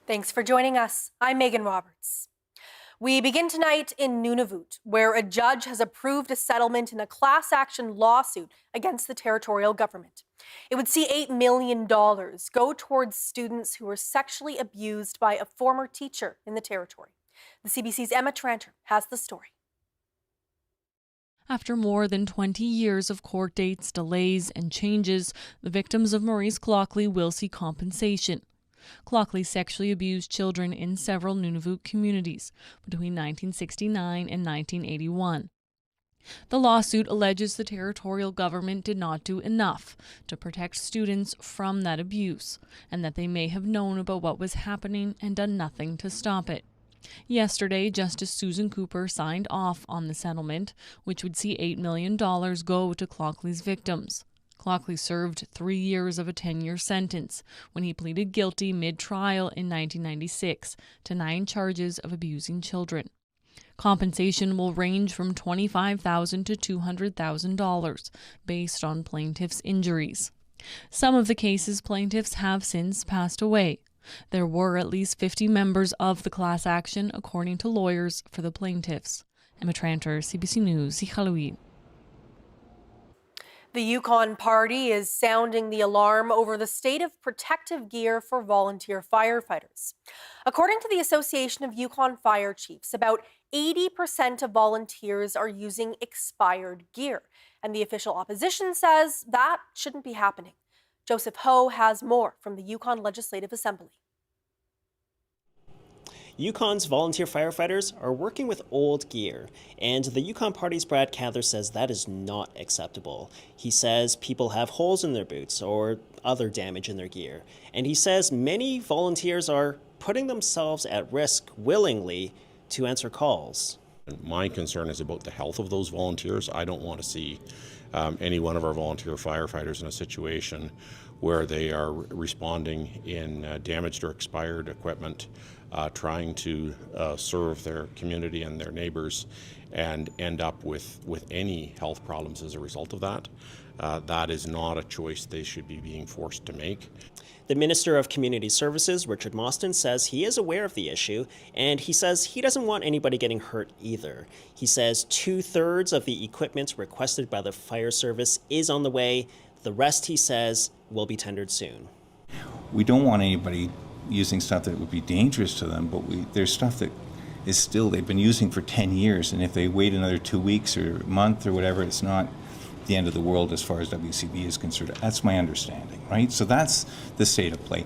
Thanks for joining us. I'm Megan Roberts. We begin tonight in Nunavut, where a judge has approved a settlement in a class action lawsuit against the territorial government. It would see $8 million go towards students who were sexually abused by a former teacher in the territory. The CBC's Emma Tranter has the story. After more than 20 years of court dates, delays, and changes, the victims of Maurice Clockley will see compensation. Clockley sexually abused children in several Nunavut communities between 1969 and 1981. The lawsuit alleges the territorial government did not do enough to protect students from that abuse, and that they may have known about what was happening and done nothing to stop it. Yesterday, Justice Susan Cooper signed off on the settlement, which would see $8 million go to Clockley's victims. Clockley served 3 years of a 10-year sentence when he pleaded guilty mid-trial in 1996 to 9 charges of abusing children. Compensation will range from $25,000 to $200,000 based on plaintiffs' injuries. Some of the cases plaintiffs have since passed away. There were at least 50 members of the class action, according to lawyers for the plaintiffs. Emma Tranter, CBC News, Iqaluit. The Yukon Party is sounding the alarm over the state of protective gear for volunteer firefighters. According to the Association of Yukon Fire Chiefs, about 80% of volunteers are using expired gear, and the official opposition says that shouldn't be happening. Joseph Ho has more from the Yukon Legislative Assembly. Yukon's volunteer firefighters are working with old gear, and the Yukon Party's Brad Cather says that is not acceptable. He says people have holes in their boots or other damage in their gear, and he says many volunteers are putting themselves at risk willingly to answer calls. My concern is about the health of those volunteers. I don't want to see any one of our volunteer firefighters in a situation where they are responding in damaged or expired equipment, trying to serve their community and their neighbors, and end up with any health problems as a result of that. That is not a choice they should be being forced to make. The Minister of Community Services, Richard Mostyn, says he is aware of the issue, and he says he doesn't want anybody getting hurt either. He says 2/3 of the equipment requested by the fire service is on the way. The rest, he says, will be tendered soon. We don't want anybody using stuff that would be dangerous to them, but there's stuff that is still they've been using for 10 years, and if they wait another 2 weeks or a month or whatever, it's not the end of the world as far as WCB is concerned. That's my understanding, right? So that's the state of play.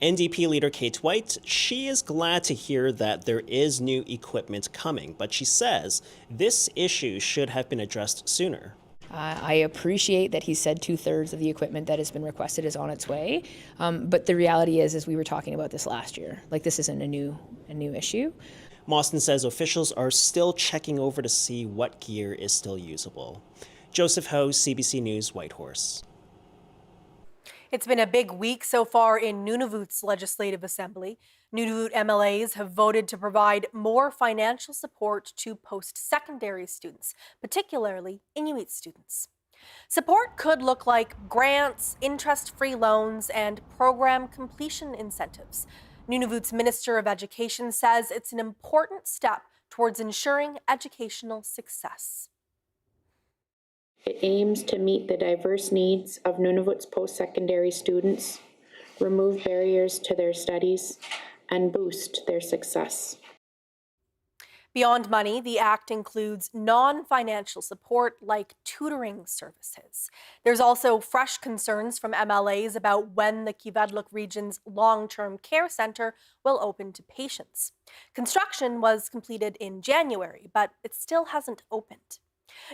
NDP leader Kate White, she is glad to hear that there is new equipment coming, but she says this issue should have been addressed sooner. I appreciate that he said 2/3 of the equipment that has been requested is on its way, but the reality is we were talking about this last year. Like, this isn't a new issue. Mostyn says officials are still checking over to see what gear is still usable. Joseph Ho, CBC News, Whitehorse. It's been a big week so far in Nunavut's Legislative Assembly. Nunavut MLAs have voted to provide more financial support to post-secondary students, particularly Inuit students. Support could look like grants, interest-free loans, and program completion incentives. Nunavut's Minister of Education says it's an important step towards ensuring educational success. It aims to meet the diverse needs of Nunavut's post-secondary students, remove barriers to their studies, and boost their success. Beyond money, the Act includes non-financial support like tutoring services. There's also fresh concerns from MLAs about when the Kivalliq region's long-term care center will open to patients. Construction was completed in January, but it still hasn't opened.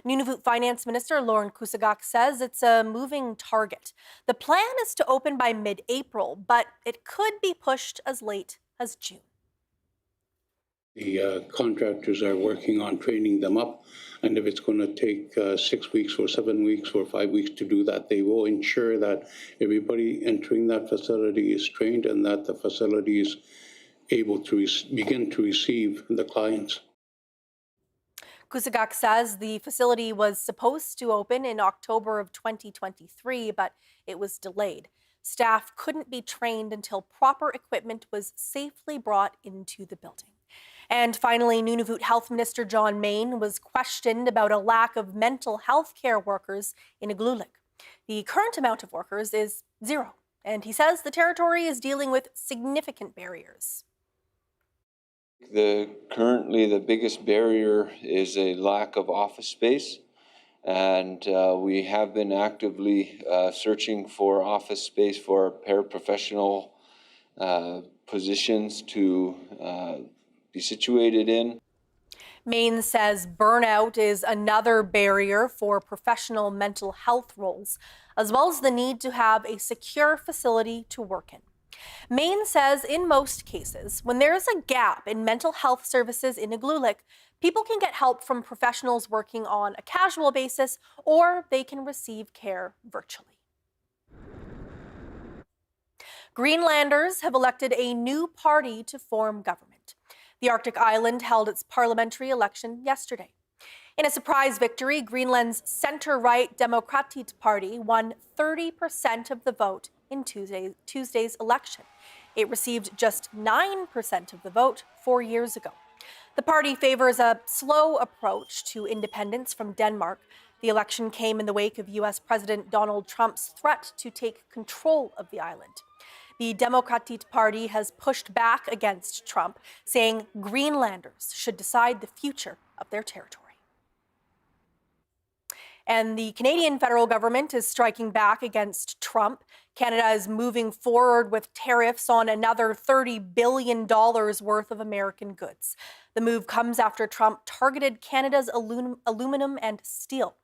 Nunavut Finance Minister Lauren Kusagak says it's a moving target. The plan is to open by mid-April, but it could be pushed as late as June. The contractors are working on training them up, and if it's going to take 6 weeks or 7 weeks or 5 weeks to do that, they will ensure that everybody entering that facility is trained and that the facility is able to begin to receive the clients. Kusagak says the facility was supposed to open in October of 2023, but it was delayed. Staff couldn't be trained until proper equipment was safely brought into the building. And finally, Nunavut Health Minister John Main was questioned about a lack of mental health care workers in Igloolik. The current amount of workers is 0, and he says the territory is dealing with significant barriers. Currently, the biggest barrier is a lack of office space, and we have been actively searching for office space for paraprofessional positions to be situated in. Maine says burnout is another barrier for professional mental health roles, as well as the need to have a secure facility to work in. Maine says in most cases, when there is a gap in mental health services in Igloolik, people can get help from professionals working on a casual basis, or they can receive care virtually. Greenlanders have elected a new party to form government. The Arctic island held its parliamentary election yesterday. In a surprise victory, Greenland's center-right Demokratiet Party won 30% of the vote in Tuesday's election. It received just 9% of the vote 4 years ago. The party favors a slow approach to independence from Denmark. The election came in the wake of U.S. President Donald Trump's threat to take control of the island. The Demokratiet Party has pushed back against Trump, saying Greenlanders should decide the future of their territory. And the Canadian federal government is striking back against Trump. Canada is moving forward with tariffs on another $30 billion worth of American goods. The move comes after Trump targeted Canada's aluminum and steel.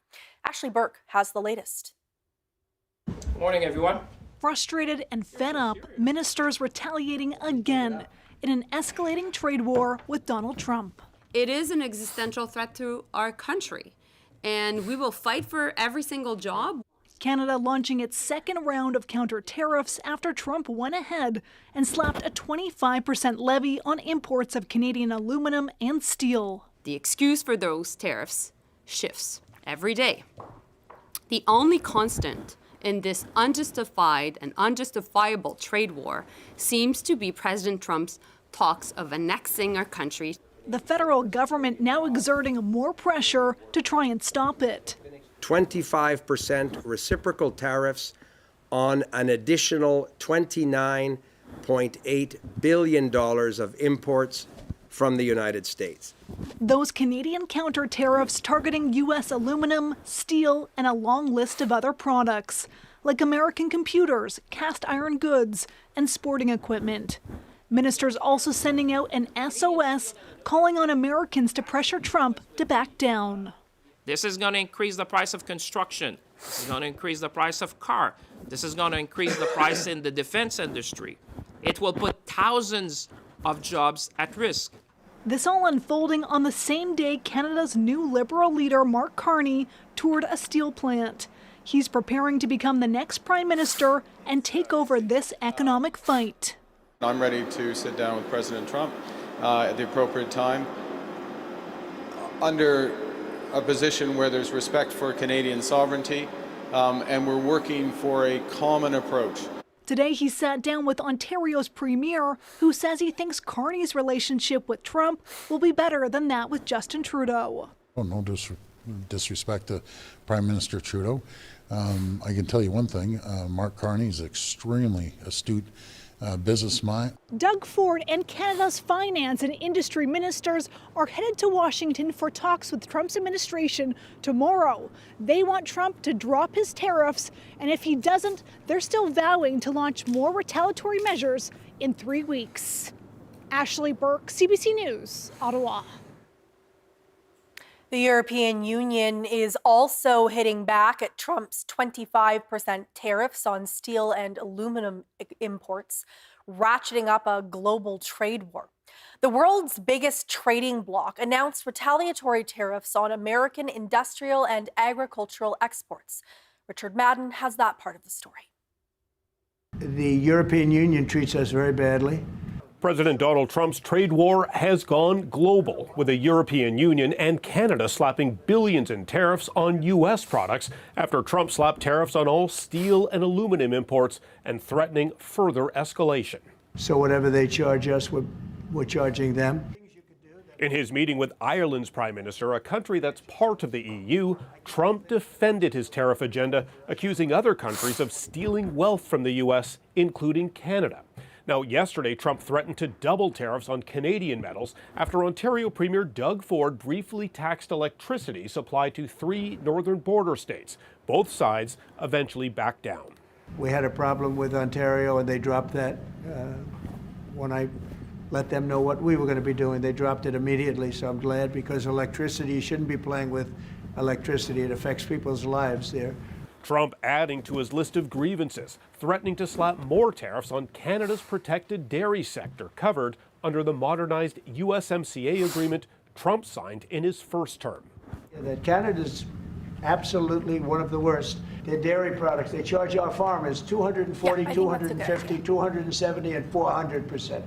Ashley Burke has the latest. Good morning, everyone. Frustrated and fed up, ministers retaliating again in an escalating trade war with Donald Trump. It is an existential threat to our country, and we will fight for every single job. Canada launching its second round of counter tariffs after Trump went ahead and slapped a 25% levy on imports of Canadian aluminum and steel. The excuse for those tariffs shifts every day. The only constant in this unjustified and unjustifiable trade war seems to be President Trump's talks of annexing our country. The federal government now exerting more pressure to try and stop it. 25% reciprocal tariffs on an additional $29.8 billion of imports from the United States. Those Canadian counter tariffs targeting U.S. aluminum, steel, and a long list of other products, like American computers, cast iron goods, and sporting equipment. Ministers also sending out an SOS calling on Americans to pressure Trump to back down. This is going to increase the price of construction. This is going to increase the price of car. This is going to increase the price in the defense industry. It will put thousands of jobs at risk. This all unfolding on the same day Canada's new Liberal leader, Mark Carney, toured a steel plant. He's preparing to become the next Prime Minister and take over this economic fight. I'm ready to sit down with President Trump at the appropriate time under a position where there's respect for Canadian sovereignty, and we're working for a common approach. Today, he sat down with Ontario's Premier, who says he thinks Carney's relationship with Trump will be better than that with Justin Trudeau. Oh, no disrespect to Prime Minister Trudeau. I can tell you one thing, Mark Carney is extremely astute business mind. Doug Ford and Canada's finance and industry ministers are headed to Washington for talks with Trump's administration tomorrow. They want Trump to drop his tariffs, and if he doesn't, they're still vowing to launch more retaliatory measures in 3 weeks. Ashley Burke, CBC News, Ottawa. The European Union is also hitting back at Trump's 25% tariffs on steel and aluminum imports, ratcheting up a global trade war. The world's biggest trading bloc announced retaliatory tariffs on American industrial and agricultural exports. Richard Madden has that part of the story. The European Union treats us very badly. President Donald Trump's trade war has gone global, with the European Union and Canada slapping billions in tariffs on U.S. products after Trump slapped tariffs on all steel and aluminum imports and threatening further escalation. So whatever they charge us, we're charging them. In his meeting with Ireland's Prime Minister, a country that's part of the EU, Trump defended his tariff agenda, accusing other countries of stealing wealth from the U.S., including Canada. Now, yesterday, Trump threatened to double tariffs on Canadian metals after Ontario Premier Doug Ford briefly taxed electricity supplied to 3 northern border states. Both sides eventually backed down. We had a problem with Ontario, and they dropped that when I let them know what we were going to be doing. They dropped it immediately, so I'm glad, because electricity, you shouldn't be playing with electricity. It affects people's lives there. Trump adding to his list of grievances, threatening to slap more tariffs on Canada's protected dairy sector covered under the modernized USMCA agreement Trump signed in his first term. That Canada's absolutely one of the worst. Their dairy products, they charge our farmers 240, 250, 270, and 400%.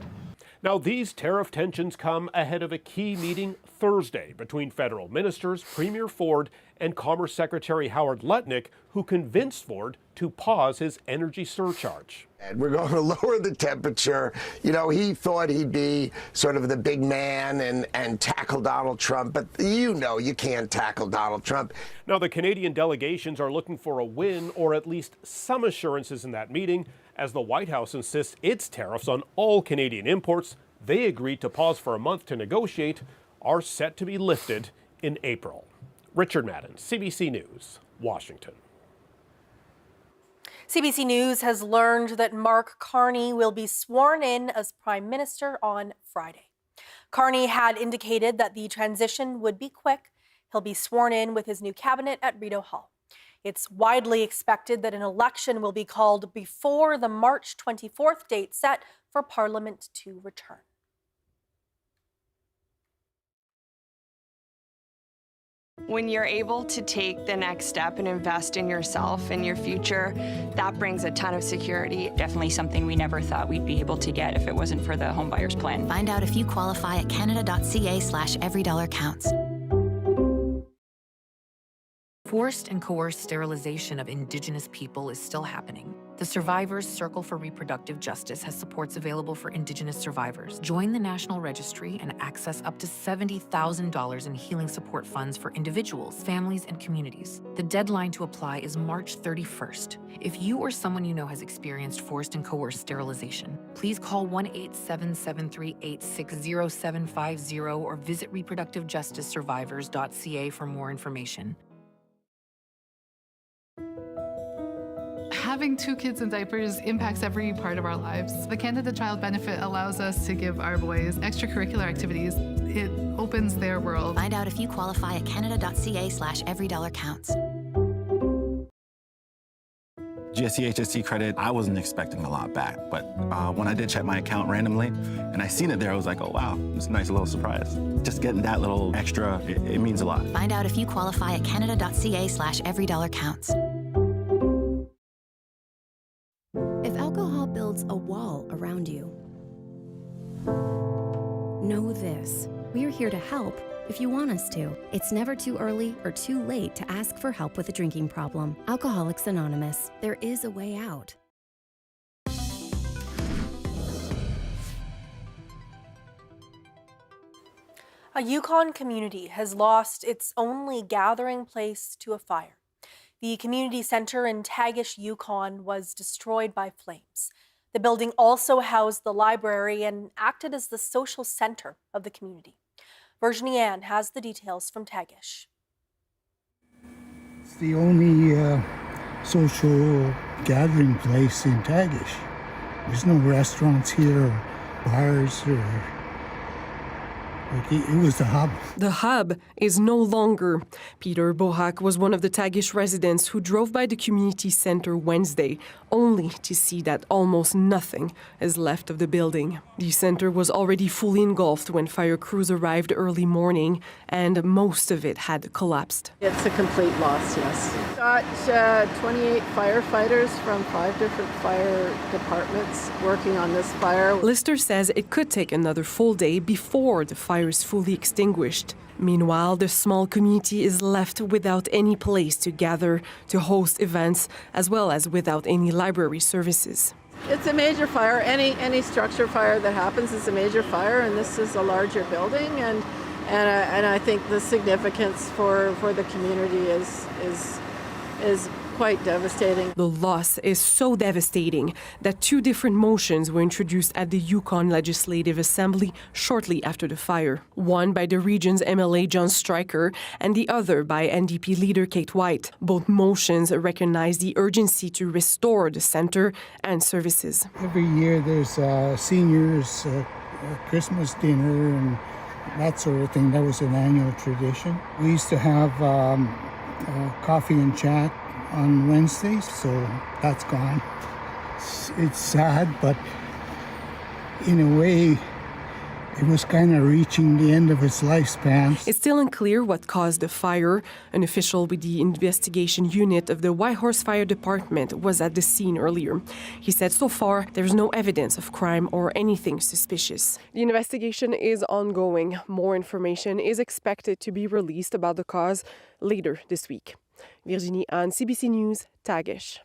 Now, these tariff tensions come ahead of a key meeting Thursday between federal ministers, Premier Ford, and Commerce Secretary Howard Lutnick, who convinced Ford to pause his energy surcharge. And we're going to lower the temperature. You know, he thought he'd be sort of the big man and tackle Donald Trump, but you know you can't tackle Donald Trump. Now, the Canadian delegations are looking for a win, or at least some assurances in that meeting, as the White House insists its tariffs on all Canadian imports they agreed to pause for a month to negotiate are set to be lifted in April. Richard Madden, CBC News, Washington. CBC News has learned that Mark Carney will be sworn in as Prime Minister on Friday. Carney had indicated that the transition would be quick. He'll be sworn in with his new cabinet at Rideau Hall. It's widely expected that an election will be called before the March 24th date set for Parliament to return. When you're able to take the next step and invest in yourself and your future, that brings a ton of security. Definitely something we never thought we'd be able to get if it wasn't for the homebuyers plan. Find out if you qualify at canada.ca/everydollar-counts. Forced and coerced sterilization of Indigenous people is still happening. The Survivors Circle for Reproductive Justice has supports available for Indigenous survivors. Join the National Registry and access up to $70,000 in healing support funds for individuals, families, and communities. The deadline to apply is March 31st. If you or someone you know has experienced forced and coerced sterilization, please call 1-877-386-0750 or visit reproductivejusticesurvivors.ca for more information. Having 2 kids in diapers impacts every part of our lives. The Canada Child Benefit allows us to give our boys extracurricular activities. It opens their world. Find out if you qualify at canada.ca/everydollar-counts. GSC HSC credit, I wasn't expecting a lot back, but when I did check my account randomly and I seen it there, I was like, oh wow, it's a nice little surprise. Just getting that little extra, it means a lot. Find out if you qualify at canada.ca/everydollar-counts. If alcohol builds a wall around you, know this. We are here to help if you want us to. It's never too early or too late to ask for help with a drinking problem. Alcoholics Anonymous. There is a way out. A Yukon community has lost its only gathering place to a fire. The community center in Tagish, Yukon was destroyed by flames. The building also housed the library and acted as the social center of the community. Virginie Ann has the details from Tagish. It's the only social gathering place in Tagish. There's no restaurants here or bars or Like it was the hub. The hub is no longer. Peter Bohak was one of the Tagish residents who drove by the community center Wednesday, only to see that almost nothing is left of the building. The center was already fully engulfed when fire crews arrived early morning, and most of it had collapsed. It's a complete loss, yes. Got 28 firefighters from 5 different fire departments working on this fire. Lister says it could take another full day before the fire is fully extinguished. Meanwhile, the small community is left without any place to gather, to host events, as well as without any library services. It's a major fire. Any structure fire that happens is a major fire, and this is a larger building. And I think the significance for the community is quite devastating. The loss is so devastating that 2 different motions were introduced at the Yukon Legislative Assembly shortly after the fire. One by the region's MLA John Stryker and the other by NDP leader Kate White. Both motions recognize the urgency to restore the center and services. Every year there's seniors Christmas dinner and that sort of thing. That was an annual tradition. We used to have coffee and chat on Wednesdays, so that's gone. It's sad, but in a way, it was kind of reaching the end of its lifespan. It's still unclear what caused the fire. An official with the investigation unit of the Whitehorse Fire Department was at the scene earlier. He said so far there's no evidence of crime or anything suspicious. The investigation is ongoing. More information is expected to be released about the cause later this week. Virginie Anne, CBC News, Tagish.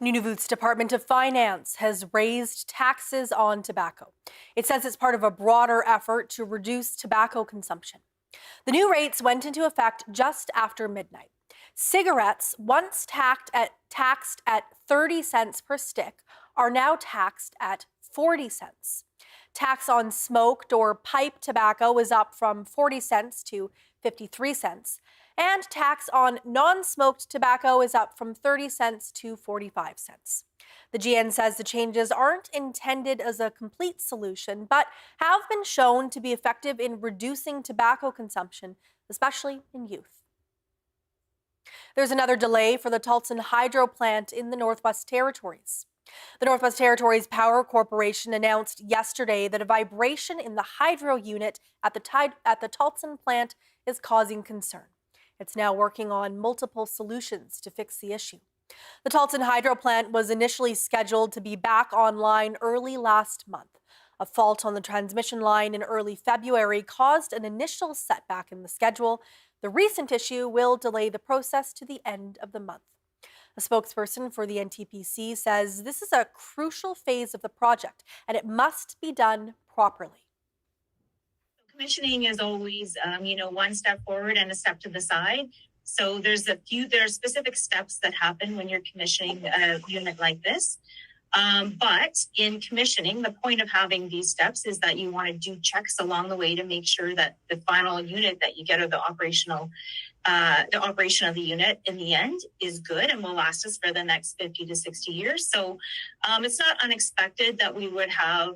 Nunavut's Department of Finance has raised taxes on tobacco. It says it's part of a broader effort to reduce tobacco consumption. The new rates went into effect just after midnight. Cigarettes, once taxed at 30 cents per stick, are now taxed at 40 cents. Tax on smoked or pipe tobacco is up from 40 cents to 53 cents. And tax on non-smoked tobacco is up from 30 cents to 45 cents. The GN says the changes aren't intended as a complete solution, but have been shown to be effective in reducing tobacco consumption, especially in youth. There's another delay for the Tulsan Hydro Plant in the Northwest Territories. The Northwest Territories Power Corporation announced yesterday that a vibration in the hydro unit at the Tulsan plant is causing concern. It's now working on multiple solutions to fix the issue. The Tulsan Hydro Plant was initially scheduled to be back online early last month. A fault on the transmission line in early February caused an initial setback in the schedule. The recent issue will delay the process to the end of the month. A spokesperson for the NTPC says this is a crucial phase of the project and it must be done properly. Commissioning is always, one step forward and a step to the side. So there's specific steps that happen when you're commissioning a unit like this. But in commissioning, the point of having these steps is that you want to do checks along the way to make sure that the final unit that you get, or the operation of the unit in the end, is good and will last us for the next 50 to 60 years. So it's not unexpected that we would have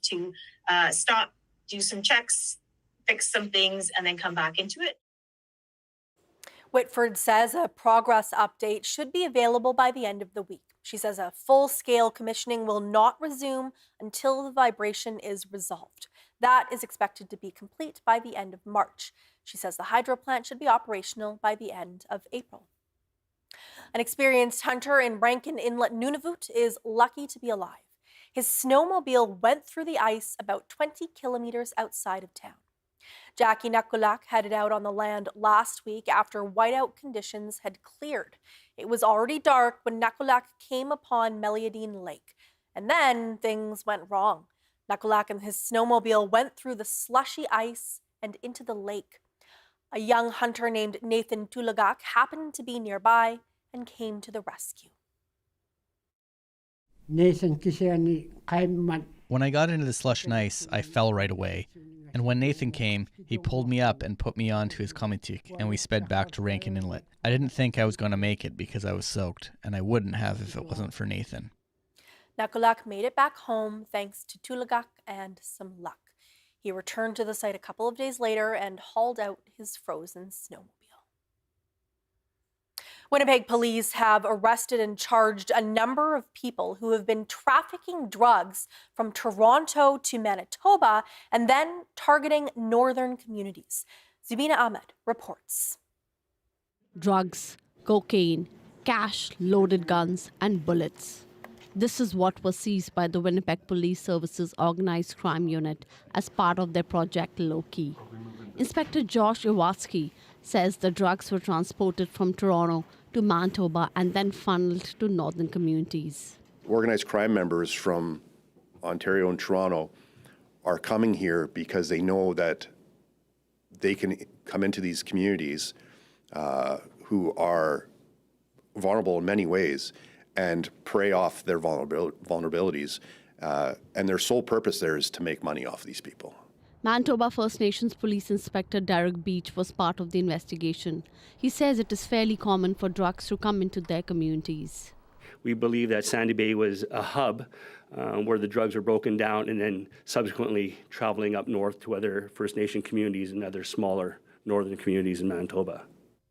to stop, do some checks, fix some things, and then come back into it. Whitford says a progress update should be available by the end of the week. She says a full-scale commissioning will not resume until the vibration is resolved. That is expected to be complete by the end of March. She says the hydro plant should be operational by the end of April. An experienced hunter in Rankin Inlet, Nunavut, is lucky to be alive. His snowmobile went through the ice about 20 kilometers outside of town. Jackie Nakulak headed out on the land last week after whiteout conditions had cleared. It was already dark when Nakulak came upon Meliadine Lake, and then things went wrong. Nakulak and his snowmobile went through the slushy ice and into the lake. A young hunter named Nathan Tulagak happened to be nearby and came to the rescue. When I got into the slush and ice, I fell right away. And when Nathan came, he pulled me up and put me onto his komitik, and we sped back to Rankin Inlet. I didn't think I was going to make it because I was soaked, and I wouldn't have if it wasn't for Nathan. Nakulak made it back home thanks to Tulagak and some luck. He returned to the site a couple of days later and hauled out his frozen snowmobile. Winnipeg police have arrested and charged a number of people who have been trafficking drugs from Toronto to Manitoba and then targeting northern communities. Zubina Ahmed reports. Drugs, cocaine, cash, loaded guns, and bullets. This is what was seized by the Winnipeg Police Services Organized Crime Unit as part of their Project Low-Key. Inspector Josh Iwatsky says the drugs were transported from Toronto to Manitoba and then funneled to northern communities. Organized crime members from Ontario and Toronto are coming here because they know that they can come into these communities who are vulnerable in many ways and prey off their vulnerabilities. And their sole purpose there is to make money off these people. Manitoba First Nations Police Inspector Derek Beach was part of the investigation. He says it is fairly common for drugs to come into their communities. We believe that Sandy Bay was a hub where the drugs were broken down and then subsequently traveling up north to other First Nation communities and other smaller northern communities in Manitoba.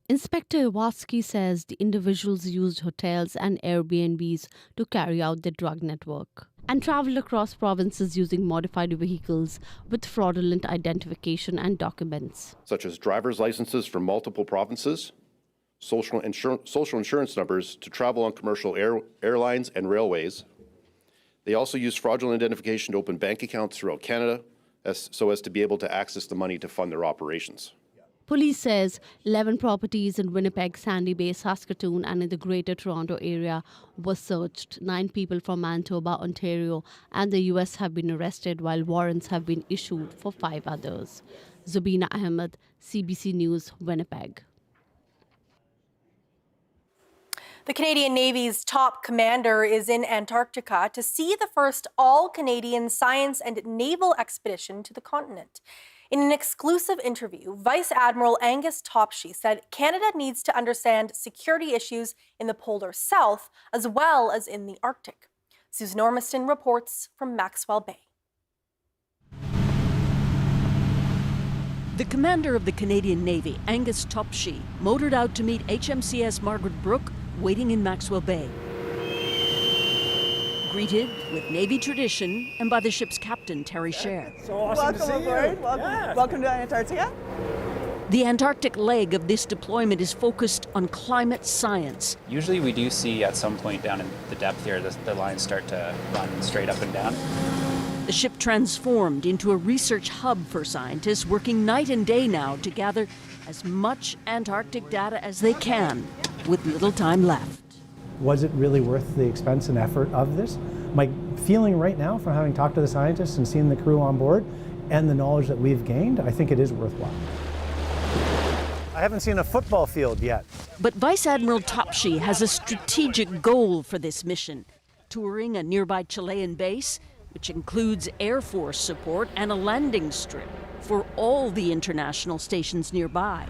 Inspector Iwatsky says the individuals used hotels and Airbnbs to carry out their drug network and traveled across provinces using modified vehicles with fraudulent identification and documents. Such as driver's licenses from multiple provinces, social insurance numbers to travel on commercial airlines and railways. They also used fraudulent identification to open bank accounts throughout Canada so as to be able to access the money to fund their operations. Police says 11 properties in Winnipeg, Sandy Bay, Saskatoon and in the Greater Toronto area were searched. 9 people from Manitoba, Ontario and the US have been arrested while warrants have been issued for 5 others. Zubina Ahmed, CBC News, Winnipeg. The Canadian Navy's top commander is in Antarctica to see the first all-Canadian science and naval expedition to the continent. In an exclusive interview, Vice Admiral Angus Topshee said Canada needs to understand security issues in the polar south as well as in the Arctic. Susan Ormiston reports from Maxwell Bay. The commander of the Canadian Navy, Angus Topshee, motored out to meet HMCS Margaret Brooke waiting in Maxwell Bay. Greeted with Navy tradition and by the ship's captain, Terry Scher. So awesome to see you. Welcome to Antarctica. The Antarctic leg of this deployment is focused on climate science. Usually we do see at some point down in the depth here, the lines start to run straight up and down. The ship transformed into a research hub for scientists working night and day now to gather as much Antarctic data as they can with little time left. Was it really worth the expense and effort of this? My feeling right now from having talked to the scientists and seen the crew on board and the knowledge that we've gained, I think it is worthwhile. I haven't seen a football field yet. But Vice Admiral Topshee has a strategic goal for this mission, touring a nearby Chilean base, which includes Air Force support and a landing strip for all the international stations nearby.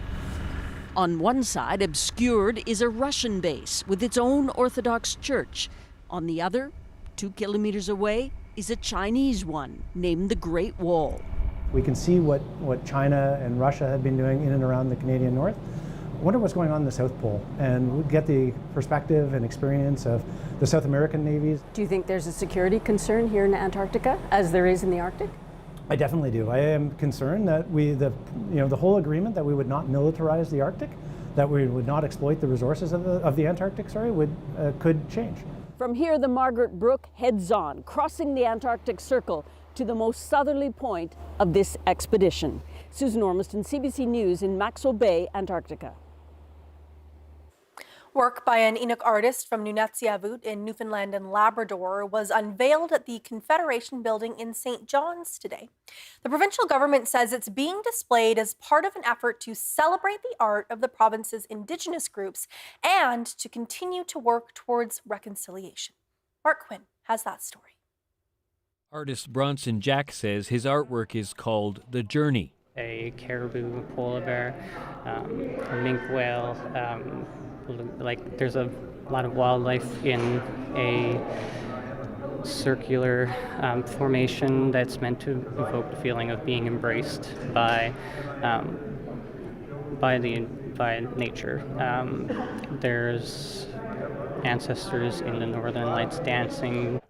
On one side, obscured, is a Russian base with its own Orthodox church. On the other, 2 kilometers away, is a Chinese one named the Great Wall. We can see what China and Russia have been doing in and around the Canadian North. I wonder what's going on in the South Pole, and we'll get the perspective and experience of the South American navies. Do you think there's a security concern here in Antarctica, as there is in the Arctic? I definitely do. I am concerned that the whole agreement that we would not militarize the Arctic, that we would not exploit the resources of the Antarctic, could change. From here, the Margaret Brooke heads on, crossing the Antarctic Circle to the most southerly point of this expedition. Susan Ormiston, CBC News in Maxwell Bay, Antarctica. Work by an Inuk artist from Nunatsiavut in Newfoundland and Labrador was unveiled at the Confederation Building in St. John's today. The provincial government says it's being displayed as part of an effort to celebrate the art of the province's Indigenous groups and to continue to work towards reconciliation. Mark Quinn has that story. Artist Bronson Jack says his artwork is called The Journey. A caribou, polar bear, a minke whale, there's a lot of wildlife in a circular formation that's meant to evoke the feeling of being embraced by nature. There's ancestors in the Northern Lights dancing.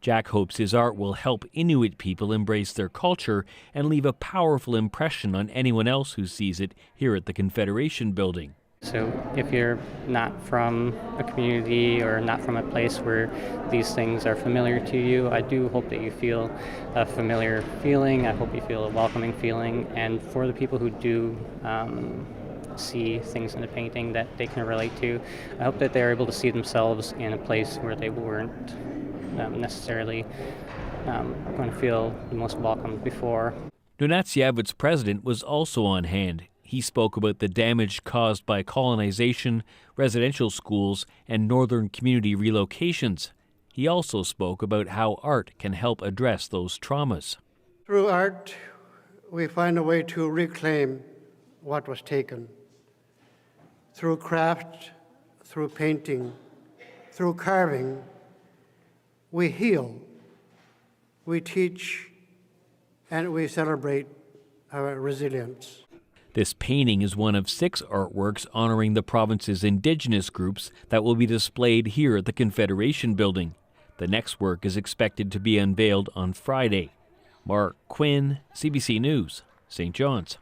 Jack hopes his art will help Inuit people embrace their culture and leave a powerful impression on anyone else who sees it here at the Confederation Building. So if you're not from a community or not from a place where these things are familiar to you, I do hope that you feel a familiar feeling. I hope you feel a welcoming feeling. And for the people who do see things in the painting that they can relate to, I hope that they're able to see themselves in a place where they weren't necessarily going to feel the most welcome before. Nunatsiavut's president was also on hand. He spoke about the damage caused by colonization, residential schools, and northern community relocations. He also spoke about how art can help address those traumas. Through art, we find a way to reclaim what was taken. Through craft, through painting, through carving, we heal, we teach, and we celebrate our resilience. This painting is one of 6 artworks honoring the province's Indigenous groups that will be displayed here at the Confederation Building. The next work is expected to be unveiled on Friday. Mark Quinn, CBC News, St. John's.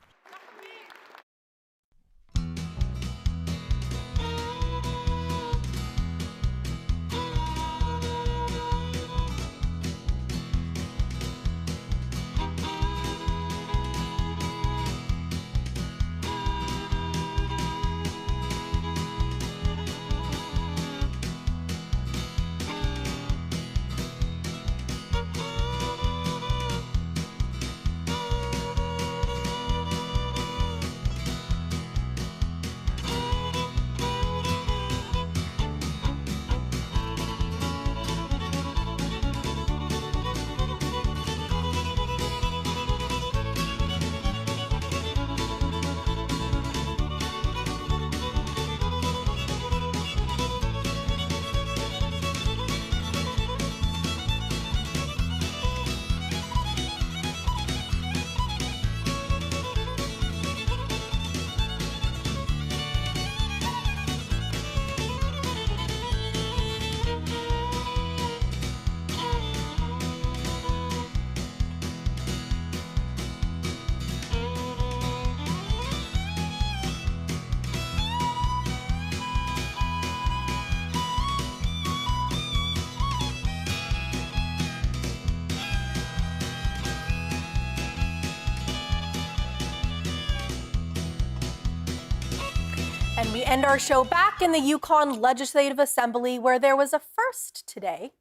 And we end our show back in the Yukon Legislative Assembly, where there was a first today.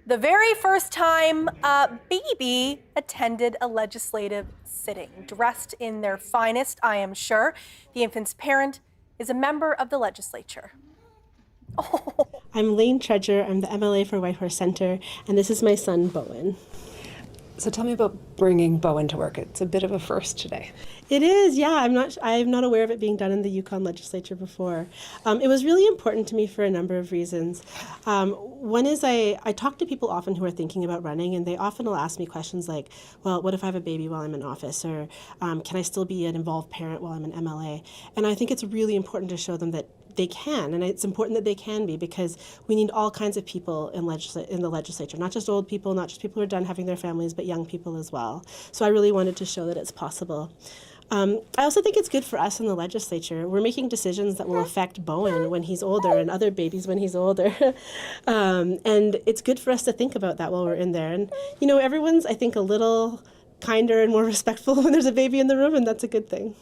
The very first time a baby attended a legislative sitting, dressed in their finest, I am sure. The infant's parent is a member of the legislature. I'm Lane Treasure. I'm the MLA for Whitehorse Centre, and this is my son, Bowen. So tell me about bringing Bowen to work. It's a bit of a first today. It is, yeah. I'm not aware of it being done in the Yukon legislature before. It was really important to me for a number of reasons. One is I talk to people often who are thinking about running, and they often will ask me questions like, well, what if I have a baby while I'm in office? Or can I still be an involved parent while I'm an MLA? And I think it's really important to show them that they can, and it's important that they can be, because we need all kinds of people in the legislature, not just old people, not just people who are done having their families, but young people as well. So I really wanted to show that it's possible. I also think it's good for us in the legislature. We're making decisions that will affect Bowen when he's older and other babies when he's older. And it's good for us to think about that while we're in there. And, you know, everyone's, I think, a little kinder and more respectful when there's a baby in the room, and that's a good thing.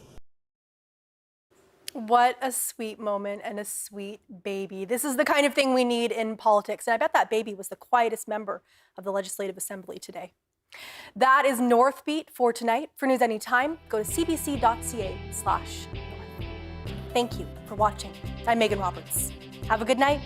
What a sweet moment and a sweet baby. This is the kind of thing we need in politics. And I bet that baby was the quietest member of the Legislative Assembly today. That is Northbeat for tonight. For news anytime, go to cbc.ca/north. Thank you for watching. I'm Megan Roberts. Have a good night.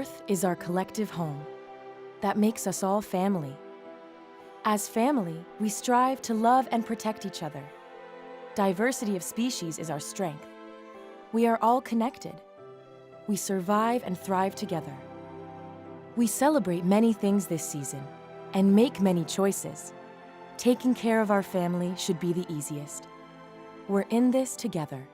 Earth is our collective home that makes us all family. As family, we strive to love and protect each other. Diversity of species is our strength. We are all connected. We survive and thrive together. We celebrate many things this season and make many choices. Taking care of our family should be the easiest. We're in this together.